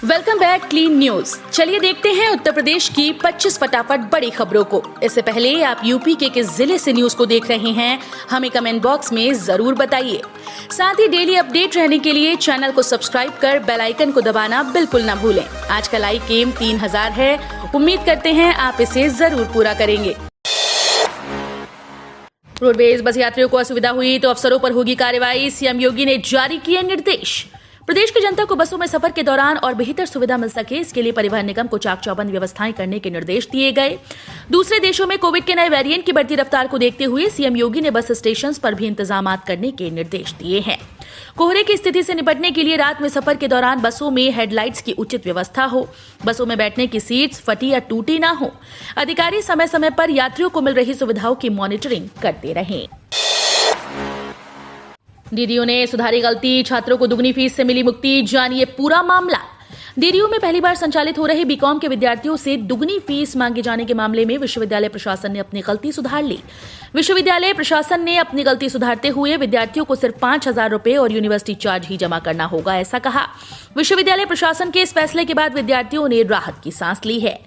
Welcome back clean news. चलिए देखते हैं उत्तर प्रदेश की 25 फटाफट बड़ी खबरों को। इससे पहले आप यूपी के किस जिले से न्यूज को देख रहे हैं हमें कमेंट बॉक्स में जरूर बताइए। साथ ही डेली अपडेट रहने के लिए चैनल को सब्सक्राइब कर बेल आइकन को दबाना बिल्कुल न भूलें। आज का लाइक एम 3000 है, उम्मीद करते हैं आप इसे जरूर पूरा करेंगे। रोडवेज बस यात्रियों को असुविधा हुई तो अफसरों पर होगी कार्रवाई, सीएम योगी ने जारी किए निर्देश। प्रदेश की जनता को बसों में सफर के दौरान और बेहतर सुविधा मिल सके, इसके लिए परिवहन निगम को चाक चौबंद व्यवस्थाएं करने के निर्देश दिए गए। दूसरे देशों में कोविड के नए वेरिएंट की बढ़ती रफ्तार को देखते हुए सीएम योगी ने बस स्टेशन पर भी इंतजाम करने के निर्देश दिए हैं। कोहरे की स्थिति से निपटने के लिए रात में सफर के दौरान बसों में हेडलाइट्स की उचित व्यवस्था हो, बसों में बैठने की सीट्स फटी या टूटी ना हो। अधिकारी समय समय पर यात्रियों को मिल रही सुविधाओं की मॉनिटरिंग करते रहें। डीडीयू ने सुधारी गलती, छात्रों को दुगनी फीस से मिली मुक्ति, जानिए पूरा मामला। डीडीयू में पहली बार संचालित हो रहे बीकॉम के विद्यार्थियों से दुगनी फीस मांगे जाने के मामले में विश्वविद्यालय प्रशासन ने अपनी गलती सुधार ली। विश्वविद्यालय प्रशासन ने अपनी गलती सुधारते हुए विद्यार्थियों को सिर्फ 5,000 रुपए और यूनिवर्सिटी चार्ज ही जमा करना होगा, ऐसा कहा। विश्वविद्यालय प्रशासन के इस फैसले के बाद विद्यार्थियों ने राहत की सांस ली है।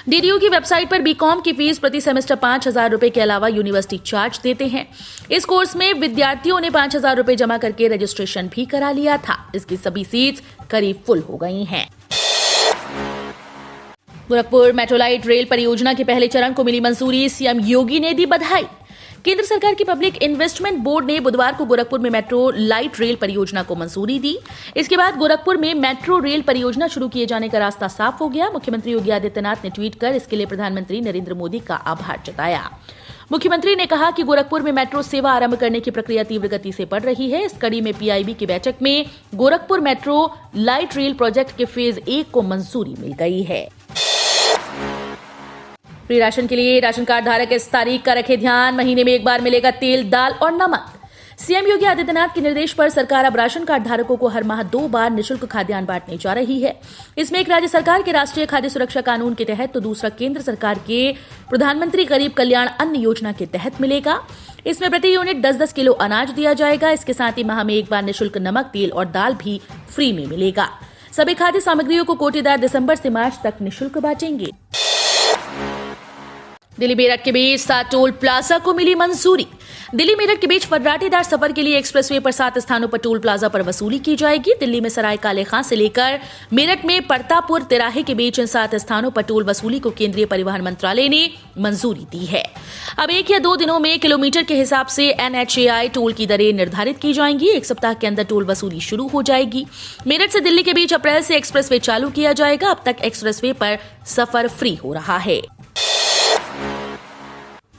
डीडीयू की वेबसाइट पर बीकॉम की फीस प्रति सेमेस्टर 5,000 रुपए के अलावा यूनिवर्सिटी चार्ज देते हैं। इस कोर्स में विद्यार्थियों ने 5,000 रुपए जमा करके रजिस्ट्रेशन भी करा लिया था। इसकी सभी सीट्स करीब फुल हो गई हैं। गोरखपुर मेट्रोलाइट रेल परियोजना के पहले चरण को मिली मंजूरी, सीएम योगी ने दी बधाई। केंद्र सरकार की पब्लिक इन्वेस्टमेंट बोर्ड ने बुधवार को गोरखपुर में मेट्रो लाइट रेल परियोजना को मंजूरी दी। इसके बाद गोरखपुर में मेट्रो रेल परियोजना शुरू किए जाने का रास्ता साफ हो गया। मुख्यमंत्री योगी आदित्यनाथ ने ट्वीट कर इसके लिए प्रधानमंत्री नरेंद्र मोदी का आभार जताया। मुख्यमंत्री ने कहा कि गोरखपुर में मेट्रो सेवा आरंभ करने की प्रक्रिया तीव्र गति से बढ़ रही है। इस कड़ी में पीआईबी की बैठक में Gorakhpur metro light rail project के फेज 1 को मंजूरी मिल गई है। फ्री राशन के लिए राशन कार्ड धारक इस तारीख का रखे ध्यान, महीने में एक बार मिलेगा तेल, दाल और नमक। सीएम योगी आदित्यनाथ के निर्देश पर सरकार अब राशन कार्ड धारकों को हर माह 2 बार निःशुल्क खाद्यान्न बांटने जा रही है। इसमें एक राज्य सरकार के राष्ट्रीय खाद्य सुरक्षा कानून के तहत तो दूसरा केंद्र सरकार के प्रधानमंत्री गरीब कल्याण अन्न योजना के तहत मिलेगा। इसमें प्रति यूनिट 10-10 किलो अनाज दिया जाएगा। इसके साथ ही माह में एक बार निःशुल्क नमक, तेल और दाल भी फ्री में मिलेगा। सभी खाद्य सामग्रियों को कोटेदार दिसंबर से मार्च तक निःशुल्क बांटेंगे। दिल्ली मेरठ के बीच 7 टोल प्लाजा को मिली मंजूरी। दिल्ली मेरठ के बीच फर्राटेदार सफर के लिए एक्सप्रेसवे पर 7 स्थानों पर टोल प्लाजा पर वसूली की जाएगी। दिल्ली में सराय काले खां से लेकर मेरठ में परतापुर तिराहे के बीच इन 7 स्थानों पर टोल वसूली को केंद्रीय परिवहन मंत्रालय ने मंजूरी दी है। अब 1 या 2 दिनों में किलोमीटर के हिसाब से NHAI टोल की दरें निर्धारित की जाएंगी। 1 सप्ताह के अंदर टोल वसूली शुरू हो जाएगी। मेरठ से दिल्ली के बीच अप्रैल से एक्सप्रेसवे चालू किया जाएगा। अब तक एक्सप्रेसवे पर सफर फ्री हो रहा है।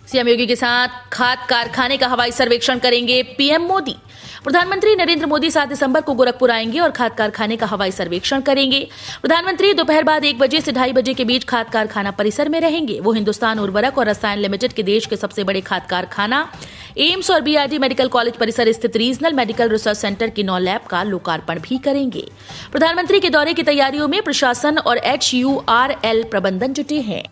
सीएम योगी के साथ खाद कारखाने का हवाई सर्वेक्षण करेंगे पीएम मोदी। प्रधानमंत्री नरेंद्र मोदी 7 दिसंबर को गोरखपुर आएंगे और खाद कारखाने का हवाई सर्वेक्षण करेंगे। प्रधानमंत्री दोपहर बाद 1 बजे से 2:30 बजे के बीच खाद कारखाना परिसर में रहेंगे। वो हिंदुस्तान उर्वरक और रसायन लिमिटेड के देश के सबसे बड़े खाद कारखाना एम्स और बीआरडी मेडिकल कॉलेज परिसर स्थित रीजनल मेडिकल रिसर्च सेंटर की 9 लैब का लोकार्पण भी करेंगे। प्रधानमंत्री के दौरे की तैयारियों में प्रशासन और HURL प्रबंधन जुटे हैं।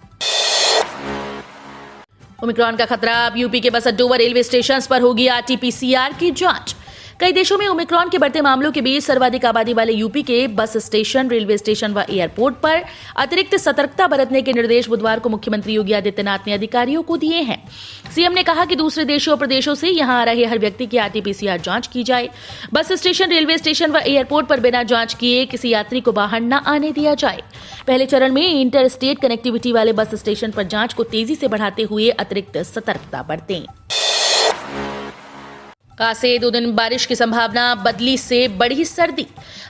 ओमिक्रॉन का खतरा, अब यूपी के बस अड्डों व रेलवे स्टेशन पर होगी RT-PCR की जांच। कई देशों में ओमिक्रॉन के बढ़ते मामलों के बीच सर्वाधिक आबादी वाले यूपी के बस स्टेशन, रेलवे स्टेशन व एयरपोर्ट पर अतिरिक्त सतर्कता बरतने के निर्देश बुधवार को मुख्यमंत्री योगी आदित्यनाथ ने अधिकारियों को दिए हैं। सीएम ने कहा कि दूसरे देशों और प्रदेशों से यहां आ रहे हर व्यक्ति की RT-PCR जांच की जाए। बस स्टेशन, रेलवे स्टेशन व एयरपोर्ट पर बिना जांच किए किसी यात्री को बाहर न आने दिया जाए। पहले चरण में इंटर स्टेट कनेक्टिविटी वाले बस स्टेशन पर जांच को तेजी से बढ़ाते हुए अतिरिक्त सतर्कता बरतें। आज से 2 दिन बारिश की संभावना, बदली से बढ़ी सर्दी।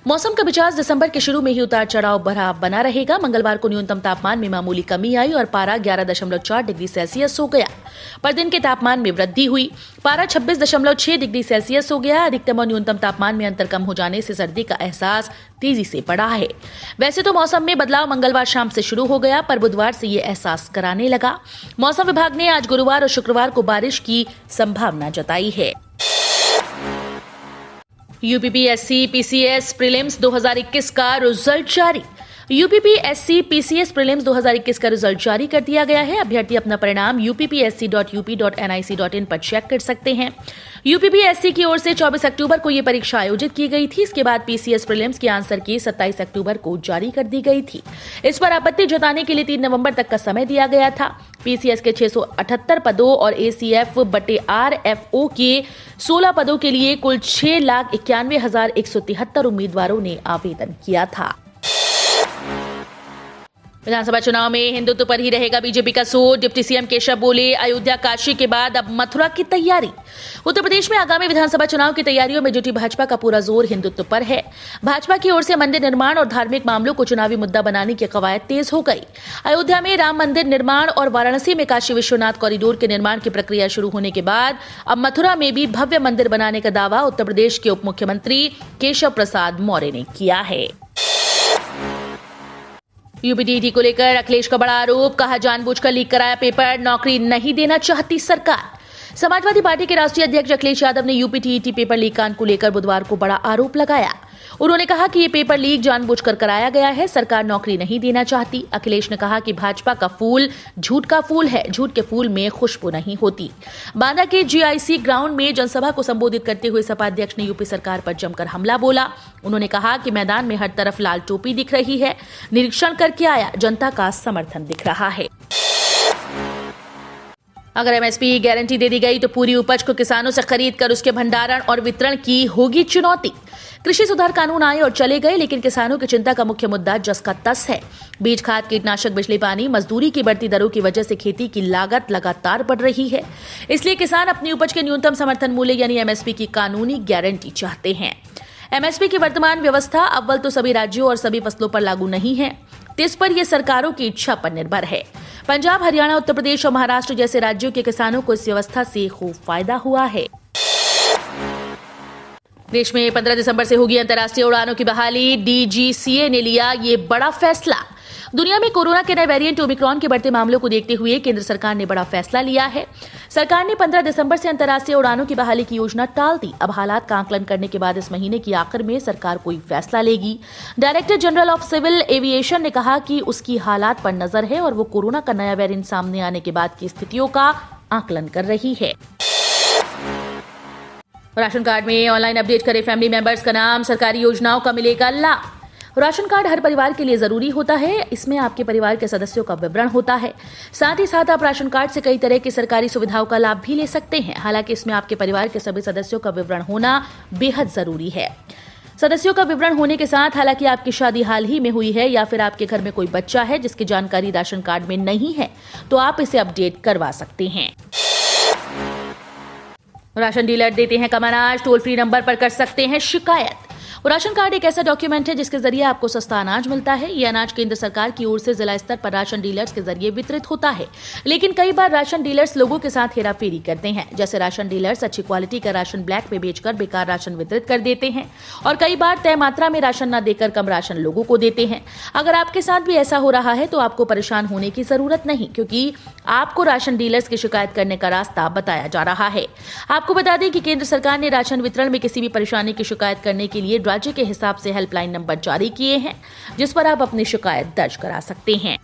मौसम का मिजाज दिसंबर के शुरू में ही उतार चढ़ाव भरा बना रहेगा। मंगलवार को न्यूनतम तापमान में मामूली कमी आई और पारा 11.4 डिग्री सेल्सियस हो गया। पर दिन के तापमान में वृद्धि हुई, पारा 26.6 डिग्री सेल्सियस हो गया। अधिकतम और न्यूनतम तापमान में अंतर कम हो जाने से सर्दी का एहसास तेजी से बढ़ा है। वैसे तो मौसम में बदलाव मंगलवार शाम से शुरू हो गया, पर बुधवार से ये एहसास कराने लगा। मौसम विभाग ने आज गुरुवार और शुक्रवार को बारिश की संभावना जताई है। UPPSC PCS प्रीलिम्स 2021 का रिजल्ट जारी। यूपीपीएससी पीसीएस प्रीलिम्स 2021 का रिजल्ट जारी कर दिया गया है। अभ्यर्थी अपना परिणाम uppsc.up.nic.in पर चेक कर सकते हैं। यूपीपीएससी की ओर से 24 अक्टूबर को यह परीक्षा आयोजित की गई थी। इसके बाद पीसीएस प्रीलिम्स की आंसर की 27 अक्टूबर को जारी कर दी गई थी। इस पर आपत्ति जताने के लिए 3 नवंबर तक का समय दिया गया था। पीसीएस के 678 पदों और ACF/RFO के 16 पदों के लिए कुल 6,91,173 उम्मीदवारों ने आवेदन किया था। विधानसभा चुनाव में हिंदुत्व पर ही रहेगा बीजेपी का जोर। डिप्टी सीएम केशव बोले, अयोध्या काशी के बाद अब मथुरा की तैयारी। उत्तर प्रदेश में आगामी विधानसभा चुनाव की तैयारियों में जुटी भाजपा का पूरा जोर हिंदुत्व पर है। भाजपा की ओर से मंदिर निर्माण और धार्मिक मामलों को चुनावी मुद्दा बनाने की कवायद तेज हो गई। अयोध्या में राम मंदिर निर्माण और वाराणसी में काशी विश्वनाथ कॉरिडोर के निर्माण की प्रक्रिया शुरू होने के बाद अब मथुरा में भी भव्य मंदिर बनाने का दावा उत्तर प्रदेश के उप मुख्यमंत्री केशव प्रसाद मौर्य ने किया है। यूपीटीटी को लेकर अखिलेश का बड़ा आरोप, कहा जानबूझकर लीक कराया पेपर, नौकरी नहीं देना चाहती सरकार। समाजवादी पार्टी के राष्ट्रीय अध्यक्ष अखिलेश यादव ने यूपीटीटी पेपर लीक कांड को लेकर बुधवार को बड़ा आरोप लगाया। उन्होंने कहा कि ये पेपर लीक जानबूझकर कराया गया है, सरकार नौकरी नहीं देना चाहती। अखिलेश ने कहा कि भाजपा का फूल झूठ का फूल है, झूठ के फूल में खुशबू नहीं होती। बांदा के जीआईसी ग्राउंड में जनसभा को संबोधित करते हुए सपा अध्यक्ष ने यूपी सरकार पर जमकर हमला बोला। उन्होंने कहा कि मैदान में हर तरफ लाल टोपी दिख रही है, निरीक्षण करके आया, जनता का समर्थन दिख रहा है। अगर एमएसपी गारंटी दे दी गई तो पूरी उपज को किसानों से खरीद कर उसके भंडारण और वितरण की होगी चुनौती। कृषि सुधार कानून आए और चले गए, लेकिन किसानों की चिंता का मुख्य मुद्दा जस का तस है। बीज, खाद, कीटनाशक, बिजली, पानी, मजदूरी की बढ़ती दरों की वजह से खेती की लागत लगातार बढ़ रही है। इसलिए किसान अपनी उपज के न्यूनतम समर्थन मूल्य यानी एमएसपी की कानूनी गारंटी चाहते हैं। एमएसपी की वर्तमान व्यवस्था अव्वल तो सभी राज्यों और सभी फसलों पर लागू नहीं है, तो इस पर यह सरकारों की इच्छा पर निर्भर है। पंजाब, हरियाणा, उत्तर प्रदेश और महाराष्ट्र जैसे राज्यों के किसानों को इस व्यवस्था से खूब फायदा हुआ है। देश में 15 दिसंबर से होगी अंतर्राष्ट्रीय उड़ानों की बहाली। डीजीसीए ने लिया ये बड़ा फैसला। दुनिया में कोरोना के नए वेरिएंट ओमिक्रॉन के बढ़ते मामलों को देखते हुए केंद्र सरकार ने बड़ा फैसला लिया है। सरकार ने 15 दिसंबर से अंतर्राष्ट्रीय उड़ानों की बहाली की योजना टाल दी। अब हालात का आकलन करने के बाद इस महीने की आखिर में सरकार कोई फैसला लेगी। Director general of civil aviation ने कहा कि उसकी हालात पर नजर है और वो कोरोना का नया वेरिएंट सामने आने के बाद की स्थितियों का आकलन कर रही है। राशन कार्ड में ऑनलाइन अपडेट करें फैमिली मेंबर्स का नाम, सरकारी योजनाओं का मिलेगा लाभ। राशन कार्ड हर परिवार के लिए जरूरी होता है। इसमें आपके परिवार के सदस्यों का विवरण होता है। साथ ही साथ आप राशन कार्ड से कई तरह की सरकारी सुविधाओं का लाभ भी ले सकते हैं। हालांकि इसमें आपके परिवार के सभी सदस्यों का विवरण होना बेहद जरूरी है। सदस्यों का विवरण होने के साथ हालांकि आपकी शादी हाल ही में हुई है या फिर आपके घर में कोई बच्चा है जिसकी जानकारी राशन कार्ड में नहीं है, तो आप इसे अपडेट करवा सकते हैं। राशन डीलर देते हैं कम अनाज, टोल फ्री नंबर पर कर सकते हैं शिकायत। राशन कार्ड एक ऐसा डॉक्यूमेंट है जिसके जरिए आपको सस्ता अनाज मिलता है। ये अनाज केंद्र सरकार की ओर से जिला स्तर पर राशन डीलर्स के जरिए वितरित होता है। लेकिन कई बार राशन डीलर्स लोगों के साथ हेराफेरी करते हैं। जैसे राशन डीलर्स अच्छी क्वालिटी का राशन ब्लैक में बेचकर बेकार राशन वितरित कर देते हैं और कई बार तय मात्रा में राशन न देकर कम राशन लोगों को देते हैं। अगर आपके साथ भी ऐसा हो रहा है तो आपको परेशान होने की जरूरत नहीं, क्योंकि आपको राशन डीलर्स की शिकायत करने का रास्ता बताया जा रहा है। आपको बता दें कि केंद्र सरकार ने राशन वितरण में किसी भी परेशानी की शिकायत करने के लिए राज्य के हिसाब से हेल्पलाइन नंबर जारी किए हैं, जिस पर आप अपनी शिकायत दर्ज करा सकते हैं।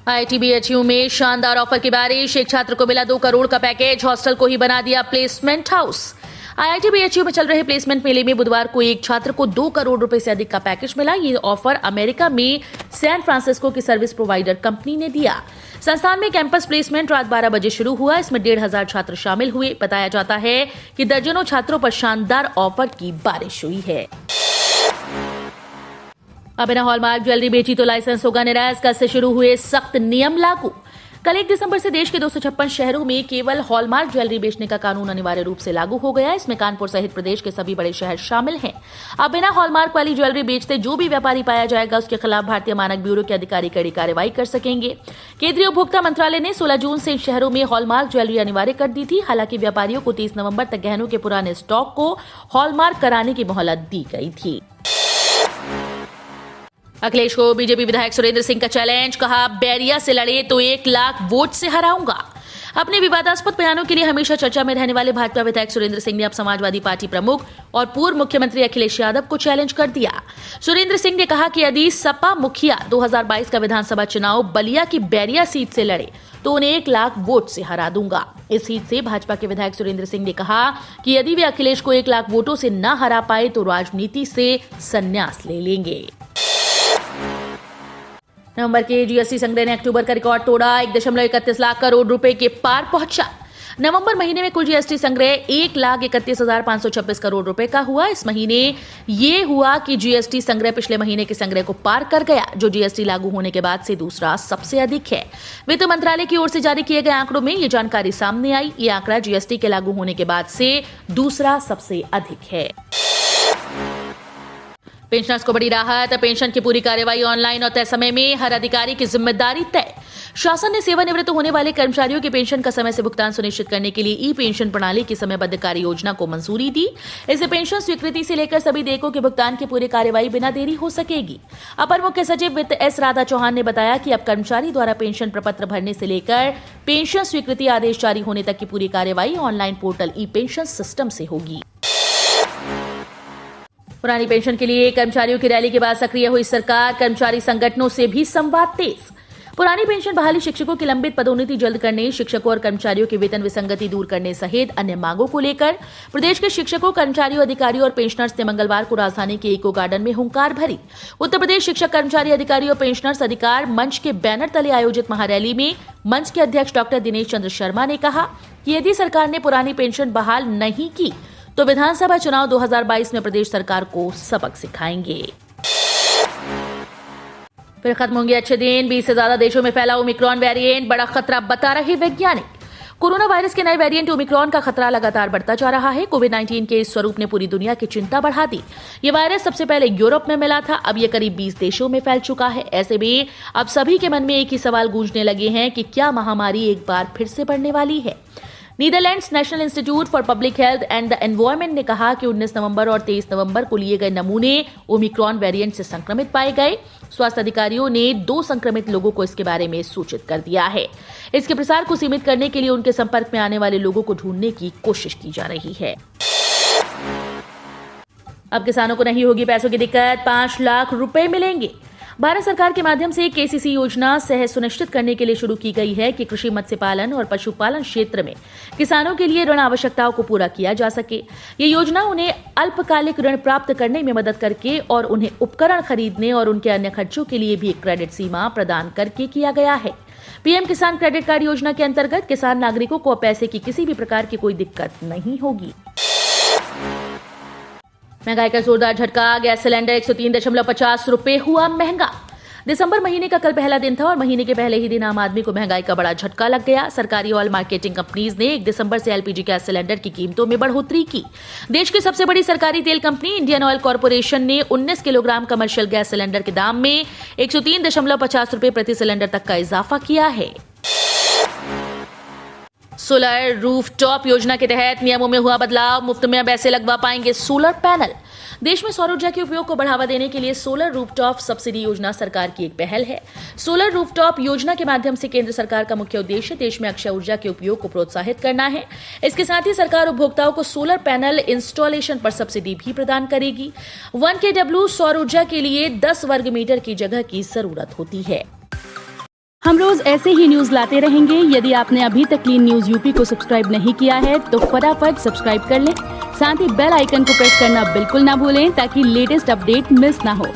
आईआईटी-बीएचयू में शानदार ऑफर की बारिश। एक छात्र को मिला 2 करोड़ का पैकेज, हॉस्टल को ही बना दिया प्लेसमेंट हाउस। आईआईटी-बीएचयू में चल रहे प्लेसमेंट मेले में बुधवार को एक छात्र को 2 करोड़ रुपए से अधिक का पैकेज मिला। ये ऑफर अमेरिका में सैन फ्रांसिस्को की सर्विस प्रोवाइडर कंपनी ने दिया। संस्थान में कैंपस प्लेसमेंट रात 12 बजे शुरू हुआ। इसमें 1,500 छात्र शामिल हुए। बताया जाता है कि दर्जनों छात्रों पर शानदार ऑफर की बारिश हुई है। अब बिना हॉलमार्क ज्वेलरी बेची तो लाइसेंस होगा निरस्त। कल से शुरू हुए सख्त नियम लागू। कल 1 दिसंबर से देश के 256 शहरों में केवल हॉलमार्क ज्वेलरी बेचने का कानून अनिवार्य रूप से लागू हो गया। इसमें कानपुर सहित प्रदेश के सभी बड़े शहर शामिल हैं। अब बिना हॉलमार्क वाली ज्वेलरी बेचते जो भी व्यापारी पाया जाएगा उसके खिलाफ भारतीय मानक ब्यूरो के अधिकारी कड़ी कार्रवाई कर सकेंगे। केंद्रीय उपभोक्ता मंत्रालय ने 16 जून से इन शहरों में हॉलमार्क ज्वेलरी अनिवार्य कर दी थी। हालांकि व्यापारियों को 30 नवंबर तक गहनों के पुराने स्टॉक को हॉलमार्क कराने की मोहलत दी गई थी। अखिलेश को बीजेपी विधायक सुरेंद्र सिंह का चैलेंज, कहा बैरिया से लड़े तो 1 लाख वोट से हराऊंगा। अपने विवादास्पद बयानों के लिए हमेशा चर्चा में रहने वाले भाजपा विधायक सुरेंद्र सिंह ने अब समाजवादी पार्टी प्रमुख और पूर्व मुख्यमंत्री अखिलेश यादव को चैलेंज कर दिया। सुरेंद्र सिंह ने कहा कि यदि सपा मुखिया 2022 का विधानसभा चुनाव बलिया की बैरिया सीट से लड़े तो उन्हें 1 लाख वोट से हरा दूंगा। इस सीट से भाजपा के विधायक सुरेंद्र सिंह ने कहा कि यदि वे अखिलेश को 1 लाख वोटों से न हरा पाए तो राजनीति से संन्यास ले लेंगे। नवंबर के जीएसटी संग्रह ने अक्टूबर का रिकॉर्ड तोड़ा। 1.31 लाख करोड़ रुपए के पार पहुंचा। नवंबर महीने में कुल जीएसटी संग्रह 1,31,526 करोड़ रुपए का हुआ। इस महीने ये हुआ कि जीएसटी संग्रह पिछले महीने के संग्रह को पार कर गया, जो जीएसटी लागू होने के बाद से दूसरा सबसे अधिक है। वित्त मंत्रालय की ओर से जारी किए गए आंकड़ों में ये जानकारी सामने आई। ये आंकड़ा जीएसटी के लागू होने के बाद से दूसरा सबसे अधिक है। पेंशनर्स को बड़ी राहत। पेंशन की पूरी कार्यवाही ऑनलाइन और तय समय में, हर अधिकारी की जिम्मेदारी तय। शासन ने सेवानिवृत्त होने वाले कर्मचारियों की पेंशन का समय से भुगतान सुनिश्चित करने के लिए ई पेंशन प्रणाली की समयबद्ध कार्य योजना को मंजूरी दी। इससे पेंशन स्वीकृति से लेकर सभी देयकों के भुगतान की पूरी कार्यवाही बिना देरी हो सकेगी। अपर मुख्य सचिव वित्त एस राधा चौहान ने बताया कि अब कर्मचारी द्वारा पेंशन प्रपत्र भरने से लेकर पेंशन स्वीकृति आदेश जारी होने तक की पूरी कार्यवाही online portal e pension system से होगी। पुरानी पेंशन के लिए कर्मचारियों की रैली के बाद सक्रिय हुई सरकार। कर्मचारी संगठनों से भी संवाद तेज। पुरानी पेंशन बहाली, शिक्षकों की लंबित पदोन्नति जल्द करने, शिक्षकों और कर्मचारियों की वेतन विसंगति दूर करने सहित अन्य मांगों को लेकर प्रदेश के शिक्षकों, कर्मचारियों, अधिकारियों और पेंशनर्स ने मंगलवार को राजधानी के इको गार्डन में हुंकार भरी। उत्तर प्रदेश शिक्षक, कर्मचारी, अधिकारी और पेंशनर्स अधिकार मंच के बैनर तले आयोजित महारैली में मंच के अध्यक्ष डॉक्टर दिनेश चंद्र शर्मा ने कहा कि यदि सरकार ने पुरानी पेंशन बहाल नहीं की तो विधानसभा चुनाव 2022 में प्रदेश सरकार को सबक सिखाएंगे। फिर खत्म होंगे अच्छे दिन। 20 से ज्यादा देशों में फैला ओमिक्रॉन वेरिएंट, बड़ा खतरा बता रहे वैज्ञानिक। कोरोना वायरस के नए वेरिएंट ओमिक्रॉन का खतरा लगातार बढ़ता जा रहा है। कोविड-19 के इस स्वरूप ने पूरी दुनिया की चिंता बढ़ा दी। ये वायरस सबसे पहले यूरोप में मिला था, अब ये करीब 20 देशों में फैल चुका है। ऐसे में अब सभी के मन में एक ही सवाल गूंजने लगे हैं कि क्या महामारी एक बार फिर से बढ़ने वाली है। Netherlands national institute for public health and the environment ने कहा कि 19 नवंबर और 23 नवंबर को लिए गए नमूने ओमिक्रॉन वेरिएंट से संक्रमित पाए गए। स्वास्थ्य अधिकारियों ने 2 संक्रमित लोगों को इसके बारे में सूचित कर दिया है। इसके प्रसार को सीमित करने के लिए उनके संपर्क में आने वाले लोगों को ढूंढने की कोशिश की जा रही है। अब किसानों को नहीं होगी पैसों की दिक्कत, 5 लाख रुपए मिलेंगे। भारत सरकार के माध्यम से केसीसी योजना सहज सुनिश्चित करने के लिए शुरू की गई है कि कृषि, मत्स्य पालन और पशुपालन क्षेत्र में किसानों के लिए ऋण आवश्यकताओं को पूरा किया जा सके। ये योजना उन्हें अल्पकालिक ऋण प्राप्त करने में मदद करके और उन्हें उपकरण खरीदने और उनके अन्य खर्चों के लिए भी एक क्रेडिट सीमा प्रदान करके किया गया है। पीएम किसान क्रेडिट कार्ड योजना के अंतर्गत किसान नागरिकों को पैसे की किसी भी प्रकार की कोई दिक्कत नहीं होगी। महंगाई का जोरदार झटका। गैस सिलेंडर 103.50 रुपए हुआ महंगा। दिसंबर महीने का कल पहला दिन था और महीने के पहले ही दिन आम आदमी को महंगाई का बड़ा झटका लग गया। सरकारी ऑयल मार्केटिंग कंपनीज ने 1 दिसंबर से एलपीजी गैस सिलेंडर की कीमतों में बढ़ोतरी की। देश की सबसे बड़ी सरकारी तेल कंपनी इंडियन ऑयल कॉर्पोरेशन ने 19 किलोग्राम कमर्शियल गैस सिलेंडर के दाम में 103.50 रुपए प्रति सिलेंडर तक का इजाफा किया है। सोलर रूफटॉप योजना के तहत नियमों में हुआ बदलाव। मुफ्त में अब ऐसे लगवा पाएंगे सोलर पैनल। देश में सौर ऊर्जा के उपयोग को बढ़ावा देने के लिए सोलर रूफटॉप सब्सिडी योजना सरकार की एक पहल है। सोलर रूफटॉप योजना के माध्यम से केंद्र सरकार का मुख्य उद्देश्य देश में अक्षय ऊर्जा के उपयोग को प्रोत्साहित करना है। इसके साथ ही सरकार उपभोक्ताओं को सोलर पैनल इंस्टॉलेशन पर सब्सिडी भी प्रदान करेगी। 1 kW सौर ऊर्जा के लिए 10 वर्ग मीटर की जगह की जरूरत होती है। हम रोज ऐसे ही न्यूज लाते रहेंगे। यदि आपने अभी तक क्लीन न्यूज यूपी को सब्सक्राइब नहीं किया है तो फटाफट सब्सक्राइब कर लें। साथ ही बेल आइकन को प्रेस करना बिल्कुल ना भूलें ताकि लेटेस्ट अपडेट मिस ना हो।